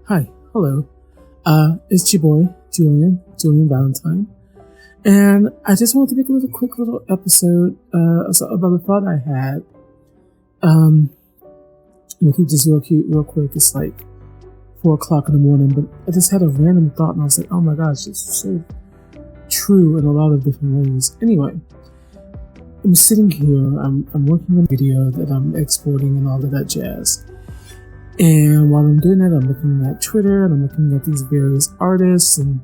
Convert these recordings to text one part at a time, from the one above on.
Hi, hello. It's your boy, Julian Valentine. And I just wanted to make a quick episode about a thought I had. I'll keep this real quick. It's like 4 o'clock in the morning, but I just had a random thought and I was like, oh my gosh, it's so true in a lot of different ways. Anyway, I'm sitting here, I'm working on a video that I'm exporting and all of that jazz. And while I'm doing that, I'm looking at Twitter and I'm looking at these various artists and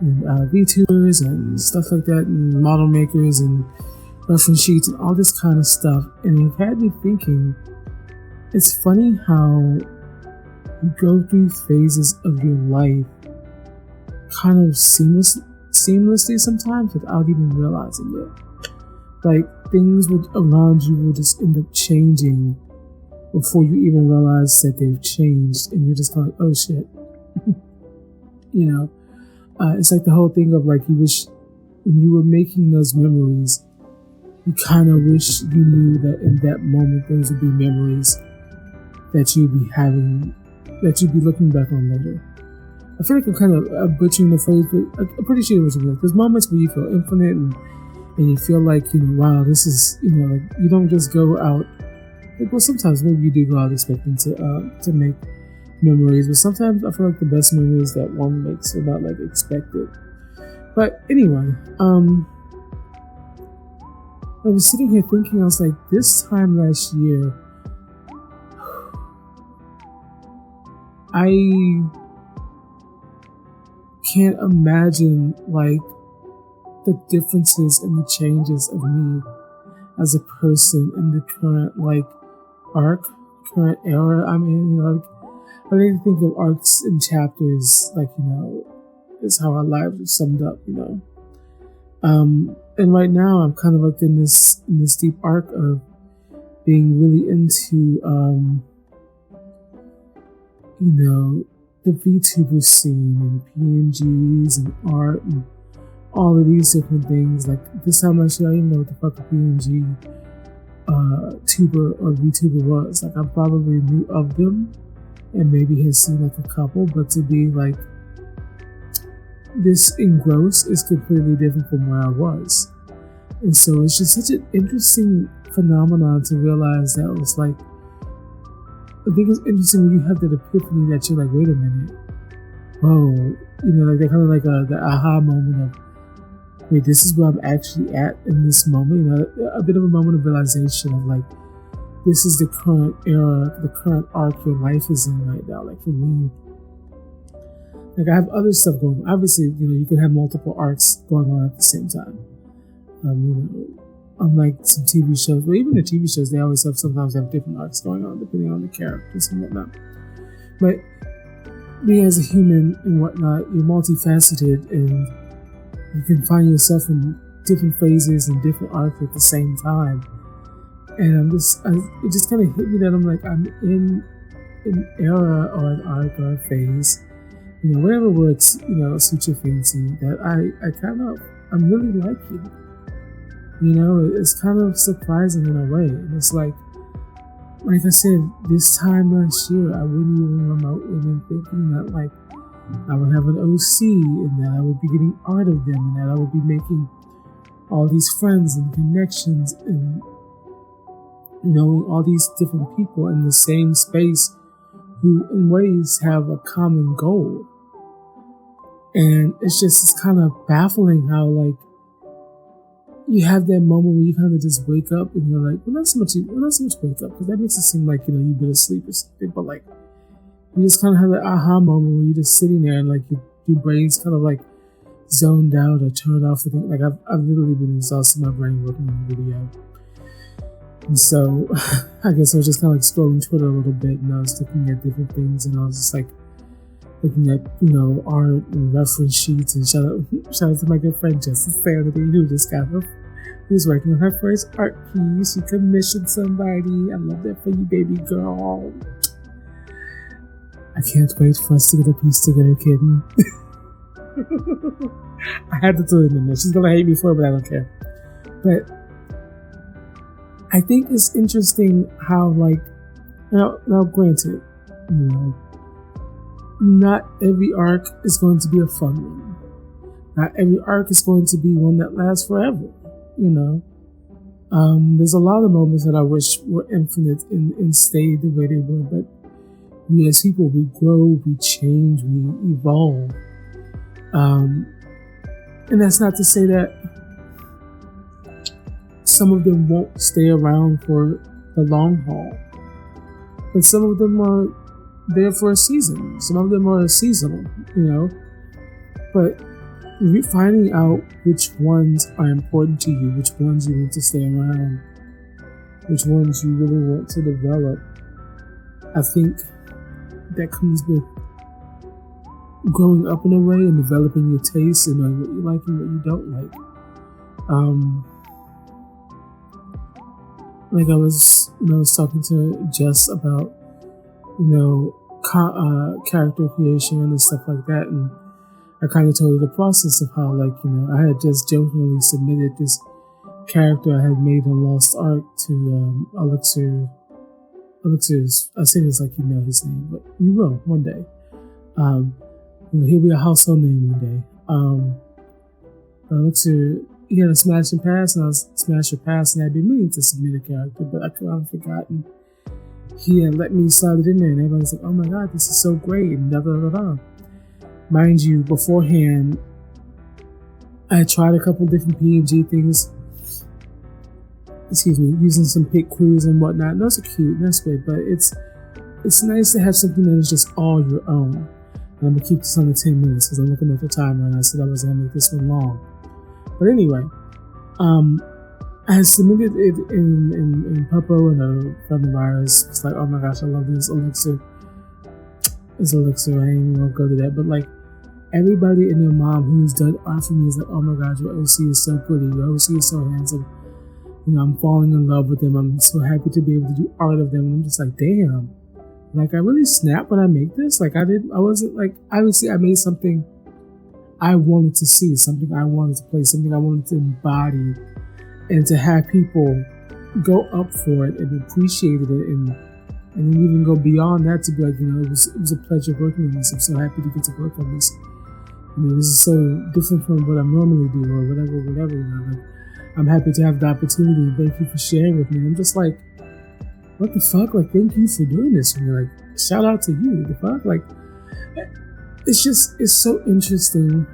VTubers and stuff like that, and model makers and reference sheets and all this kind of stuff. And it had me thinking, it's funny how you go through phases of your life kind of seamlessly sometimes without even realizing it. Like things around you will just end up changing before you even realize that they've changed, and you're just kind of like, oh shit. It's like the whole thing of like, you wish when you were making those memories, you kind of wish you knew that in that moment those would be memories that you'd be having, that you'd be looking back on later. I feel like I'm kind of butchering the phrase, but I'm pretty sure it was like, there's moments where you feel infinite and you feel like, wow, this is, like you don't just go out. Well, sometimes maybe you do go out expecting to make memories, but sometimes I feel like the best memories that one makes are not like expected. But anyway, I was sitting here thinking, I was like, this time last year, I can't imagine like the differences and the changes of me as a person in the current current era. I mean, I like to think of arcs and chapters, like, is how our lives are summed up, And right now I'm kind of like in this deep arc of being really into, the VTuber scene and PNGs and art and all of these different things. Like this time last year, I didn't know what the fuck a PNG tuber or VTuber was. Like I probably knew of them and maybe had seen like a couple, but to be like this engrossed is completely different from where I was. And so it's just such an interesting phenomenon to realize that it's like, I think it's interesting when you have that epiphany that you're like, wait a minute, whoa, like that kind of like the aha moment of, wait, this is where I'm actually at in this moment. A bit of a moment of realization of like, this is the current era, the current arc your life is in right now. Like for me, like I have other stuff going on. Obviously, you can have multiple arcs going on at the same time. Unlike some TV shows, well, even the TV shows, they always sometimes have different arcs going on depending on the characters and whatnot. But me as a human and whatnot, you're multifaceted and you can find yourself in different phases and different arcs at the same time. And it just kind of hit me that I'm like, I'm in an era or an arc or a phase, whatever words, suit your fancy, that I'm really liking. It's kind of surprising in a way. And it's like I said, this time last year, I wouldn't even remotely been thinking that like I would have an OC and that I would be getting art of them and that I would be making all these friends and connections and knowing all these different people in the same space who in ways have a common goal. And it's kind of baffling how like you have that moment where you kind of just wake up and you're like, well, not so much wake up, because that makes it seem like, you've been asleep or something, but like you just kind of have that aha moment where you're just sitting there and like your brain's kind of like zoned out or turned off. Like I've literally been exhausting my brain working on the video. And so I guess I was just kind of like scrolling Twitter a little bit and I was looking at different things and I was just like looking at, art and reference sheets, and shout out to my good friend Justice Sanity, who just got who's working on her first art piece. She commissioned somebody. I love that for you, baby girl. I can't wait for us to get a piece together, kitten. I had to throw it in there. She's gonna hate me for it, but I don't care. But I think it's interesting how, like, now granted, not every arc is going to be a fun one. Not every arc is going to be one that lasts forever, you know. There's a lot of moments that I wish were infinite and stayed the way they were, but we as people, we grow, we change, we evolve. And that's not to say that some of them won't stay around for the long haul, but some of them are there for a season. Some of them are seasonal, you know. But finding out which ones are important to you, which ones you want to stay around, which ones you really want to develop, I think that comes with growing up in a way and developing your taste and knowing what you like and what you don't like. Like I was talking to Jess about, character creation and stuff like that, and I kind of told her the process of how, I had just jokingly submitted this character I had made in Lost Ark to Elixir's. I say this like you know his name, but you will one day. He'll be a household name one day. Elixir, he had a smash and pass, and I was smash or pass, and I'd been meaning to submit a character, but I kind of forgotten. He had let me slide it in there, and everybody's like, "Oh my god, this is so great!" and da da da da. Mind you, beforehand, I had tried a couple different PNG things. Using some pit crews and whatnot. And those are cute, and that's great, but it's nice to have something that is just all your own. And I'm gonna keep this under 10 minutes because I'm looking at the timer, and I said I was gonna make this one long. But anyway, I had submitted it in Puppo, and a friend of ours was like, "Oh my gosh, I love this Elixir. It's Elixir." I ain't even gonna go to that, but everybody and their mom who's done art for me is like, "Oh my god, your OC is so pretty. Your OC is so handsome. I'm falling in love with them. I'm so happy to be able to do art of them." And I'm just like, damn. I really snap when I make this. Obviously I made something I wanted to see, something I wanted to play, something I wanted to embody, and to have people go up for it and appreciated it, and then even go beyond that to be like, it was a pleasure working on this. I'm so happy to get to work on this. This is so different from what I normally do, or whatever. I'm happy to have the opportunity. Thank you for sharing with me. And I'm just like, what the fuck? Thank you for doing this. And shout out to you. The fuck? It's so interesting.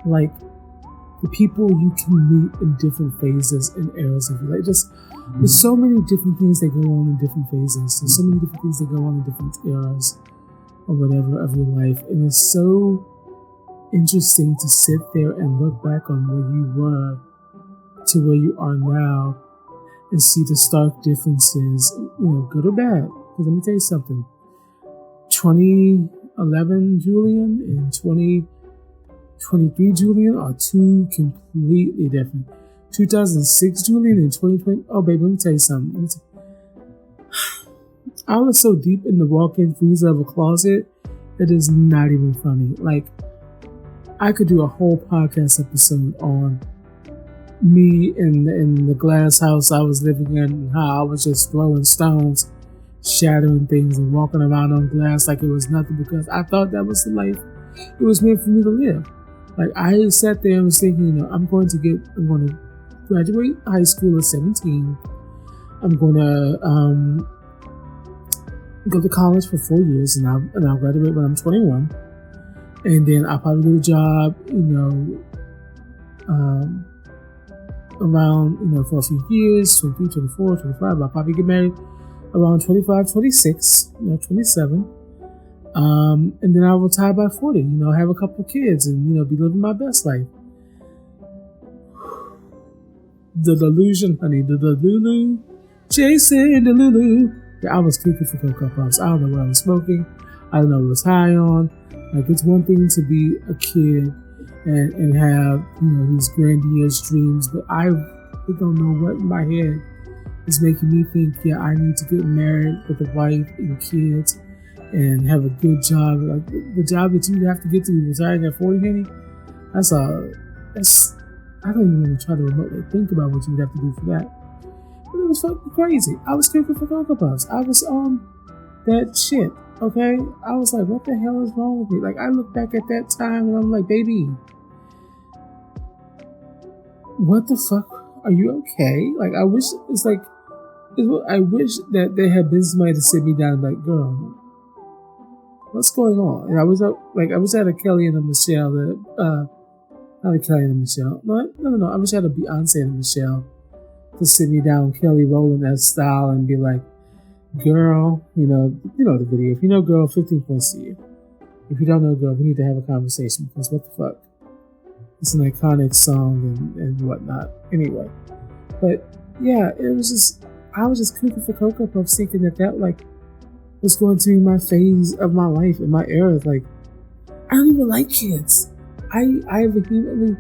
The people you can meet in different phases and eras of your life. There's so many different things that go on in different phases. There's so many different things that go on in different eras or whatever of your life. And it's so interesting to sit there and look back on where you were to where you are now and see the stark differences, good or bad. Because let me tell you something, 2011 Julian and 2023 Julian are two completely different. 2006 Julian and 2020, oh baby, let me tell you something. I was so deep in the walk-in freezer of a closet, it is not even funny. I could do a whole podcast episode on me in the glass house I was living in, and how I was just throwing stones, shattering things, and walking around on glass like it was nothing, because I thought that was the life it was meant for me to live. I sat there and was thinking, I'm going to graduate high school at 17. I'm going to go to college for 4 years, and I'll graduate when I'm 21. And then I'll probably get a job, around, for a few years, 23, 24, 25. I'll probably get married around 25, 26, 27. And then I'll retire by 40, have a couple kids and, be living my best life. The delusion, honey, the Lulu, chasing the Lulu. Yeah, I was cooking for Cocoa Puffs. I don't know what I was smoking. I don't know what I was high on. It's one thing to be a kid and have, these grandiose dreams, but I don't know what in my head is making me think, I need to get married with a wife and kids and have a good job. The job that you have to get to be retiring at 40, honey, I don't even want to try to remotely think about what you would have to do for that. But it was fucking crazy. I was cooking for Cocoa Puffs. I was on that shit. Okay? I was like, what the hell is wrong with me? Like, I look back at that time and I'm like, baby, what the fuck? Are you okay? Like, I wish, I wish that there had been somebody to sit me down and be like, girl, what's going on? And I was at a Kelly and a Michelle, not a Kelly and a Michelle. No. I wish I had a Beyonce and a Michelle to sit me down, Kelly rolling that style and be like, girl, you know the video. If you know girl, 15 points to you. If you don't know girl, we need to have a conversation because what the fuck? It's an iconic song and whatnot. Anyway. But yeah, I was just cuckoo for Cocoa Puffs thinking that like was going to be my phase of my life and my era. Like, I don't even like kids. I vehemently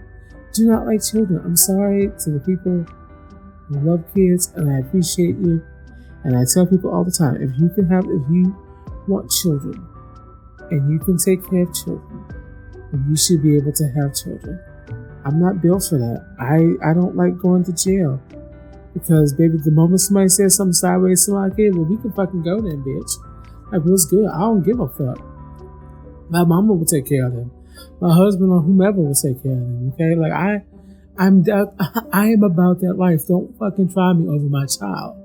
do not like children. I'm sorry to the people who love kids, and I appreciate you. And I tell people all the time, if you want children and you can take care of children, then you should be able to have children. I'm not built for that. I don't like going to jail because, baby, the moment somebody says something sideways to my kid, well, we can fucking go then, bitch. Like, what's good? I don't give a fuck. My mama will take care of them. My husband or whomever will take care of them. Okay, like I am about that life. Don't fucking try me over my child.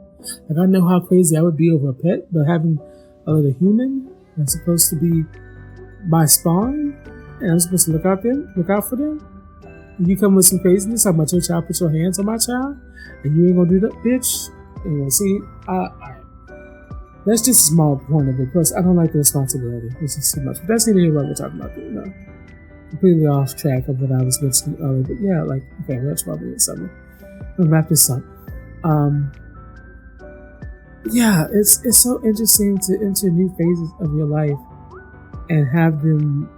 Like, I know how crazy I would be over a pet, but having a little human that's supposed to be my spawn, and I'm supposed to look out for them. And you come with some craziness, how about your child put your hands on my child, and you ain't gonna do that, bitch. And see, that's just a small point of it. Plus, I don't like the responsibility. It's just too much. But that's not even what we're talking about, completely off track of what I was mentioning earlier. But yeah, like, okay, that's probably it. Something. I'll wrap this up. Yeah, it's so interesting to enter new phases of your life and have them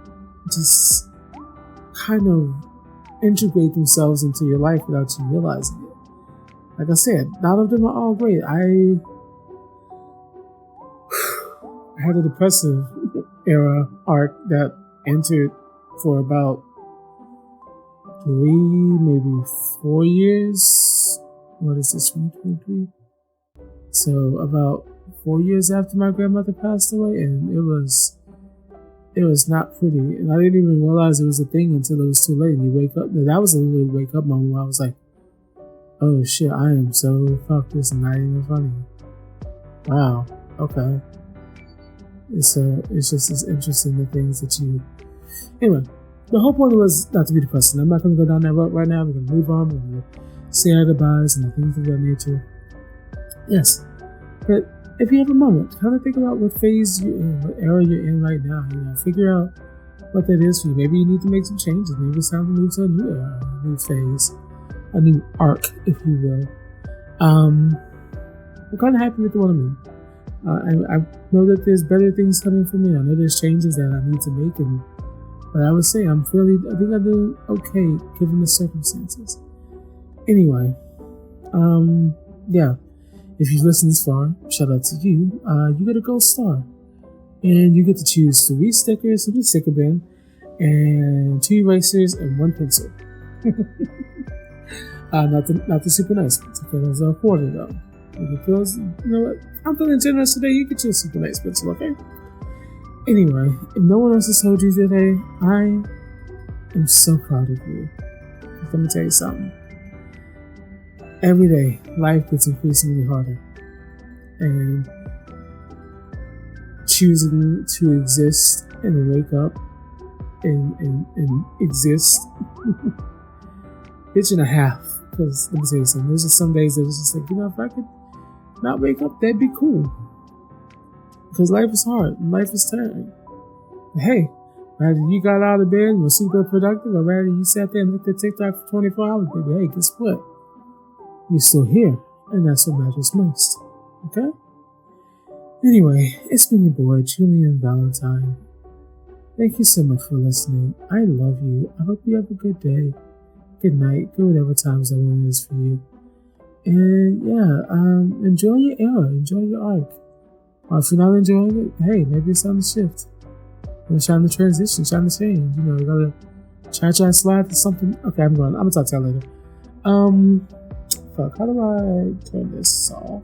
just kind of integrate themselves into your life without you realizing it. Like I said, none of them are all great. I had a depressive era arc that entered for about 3, maybe 4 years. What is this, 2023? So about 4 years after my grandmother passed away, and it was not pretty. And I didn't even realize it was a thing until it was too late. And you wake up, that was a little wake up moment where I was like, oh shit, I am so fucked. This is not even funny. Wow, okay. It's just as interesting, the things that you... Anyway, the whole point was not to be depressing. I'm not going to go down that road right now. We're going to move on. We're going to say our goodbyes and the things of that nature. Yes, but if you have a moment, kind of think about what phase you're in, what era you're in right now. Figure out what that is for you. Maybe you need to make some changes. Maybe it's time to move to a new era, a new phase, a new arc, if you will. I'm kind of happy with the one I'm in. I know that there's better things coming for me. I know there's changes that I need to make, but I would say I think I'm doing okay given the circumstances. Anyway, yeah. If you've listened this far, shout out to you. You get a gold star, and you get to choose 3 stickers from the sticker bin, and 2 erasers and 1 pencil. Not the super nice ones. Okay, those are a quarter though. You know what? I'm feeling generous today. You get your super nice pencil, okay? Anyway, if no one else has told you today, I am so proud of you. Let me tell you something. Every day, life gets increasingly harder, and choosing to exist and wake up and exist, bitch and a half. Because let me tell you something. There's just some days that it's just like, if I could not wake up, that'd be cool. Because life is hard and life is tiring. But hey, rather you got out of bed and were super productive, or rather you sat there and looked at TikTok for 24 hours, baby, hey, guess what? You're still here, and that's what matters most. Okay? Anyway, it's been your boy, Julian Valentine. Thank you so much for listening. I love you. I hope you have a good day, good night, good whatever time zone it is for you. And yeah, enjoy your era, enjoy your arc. Or if you're not enjoying it, hey, maybe it's time to shift. It's time to transition, it's time to change. You gotta try and slide to something. Okay, I'm gonna talk to you later. Fuck, how do I turn this off?